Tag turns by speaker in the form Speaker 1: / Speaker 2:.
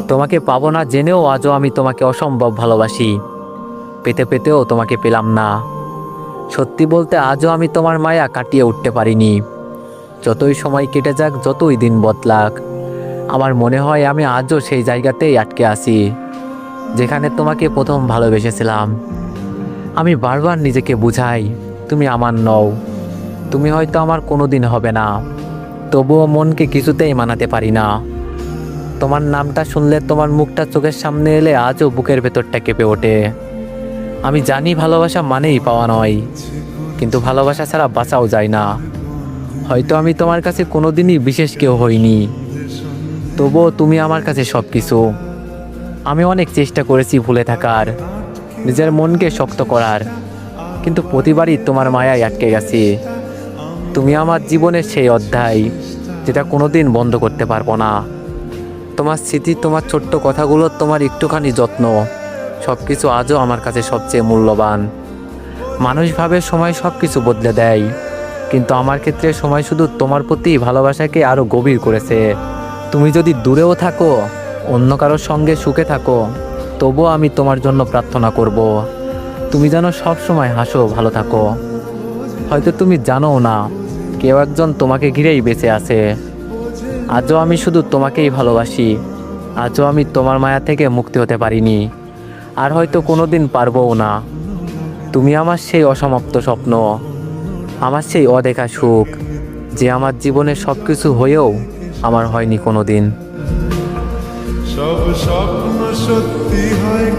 Speaker 1: তোমাকে পাবো না জেনেও আজও আমি তোমাকে অসম্ভব ভালোবাসি। পেতে পেতেও তোমাকে পেলাম না। সত্যি বলতে আজও আমি তোমার মায়া কাটিয়ে উঠতে পারিনি। যতই সময় কেটে যাক, যতই দিন বদলাক, আমার মনে হয় আমি আজও সেই জায়গাতেই আটকে আছি, যেখানে তোমাকে প্রথম ভালোবেসেছিলাম। আমি বারবার নিজেকে বুঝাই তুমি আমার নও, তুমি হয়তো আমার কোনো দিন হবে না। তবুও মনকে কিছুতেই মানাতে পারি না। তোমার নামটা শুনলে, তোমার মুখটা চোখের সামনে এলে আজও বুকের ভেতরটা কেঁপে ওঠে। আমি জানি ভালোবাসা মানেই পাওয়া নয়, কিন্তু ভালোবাসা ছাড়া বাঁচাও যায় না। হয়তো আমি তোমার কাছে কোনোদিনই বিশেষ কেউ হইনি, তবুও তুমি আমার কাছে সব কিছু। আমি অনেক চেষ্টা করেছি ভুলে থাকার, নিজের মনকে শক্ত করার, কিন্তু প্রতিবারই তোমার মায়ায় আটকে গেছি। তুমি আমার জীবনের সেই অধ্যায়, যেটা কোনোদিন বন্ধ করতে পারবো না। তোমার স্মৃতি, তোমার ছোট্ট কথাগুলো, তোমার একটুখানি যত্ন, সব কিছু আজও আমার কাছে সবচেয়ে মূল্যবান। মানুষ ভাবে সময় সব কিছু বদলে দেয়, কিন্তু আমার ক্ষেত্রে সময় শুধু তোমার প্রতি ভালোবাসাকে আরও গভীর করেছে। তুমি যদি দূরেও থাকো, অন্য কারোর সঙ্গে সুখে থাকো, তবুও আমি তোমার জন্য প্রার্থনা করব তুমি যেন সব সময় হাসো, ভালো থাকো। হয়তো তুমি জানোও না, কেউ একজন তোমাকে ঘিরেই বেঁচে আছে। আজও আমি শুধু তোমাকেই ভালোবাসি। আজও আমি তোমার মায়া থেকে মুক্তি হতে পারিনি, আর হয়তো কোনোদিন পারবও না। তুমি আমার সেই অসমাপ্ত স্বপ্ন, আমার সেই অদেখা সুখ, যে আমার জীবনের সব কিছু হয়েও আমার হয়নি কোনোদিন।
Speaker 2: সব স্বপ্ন সত্যি হয়।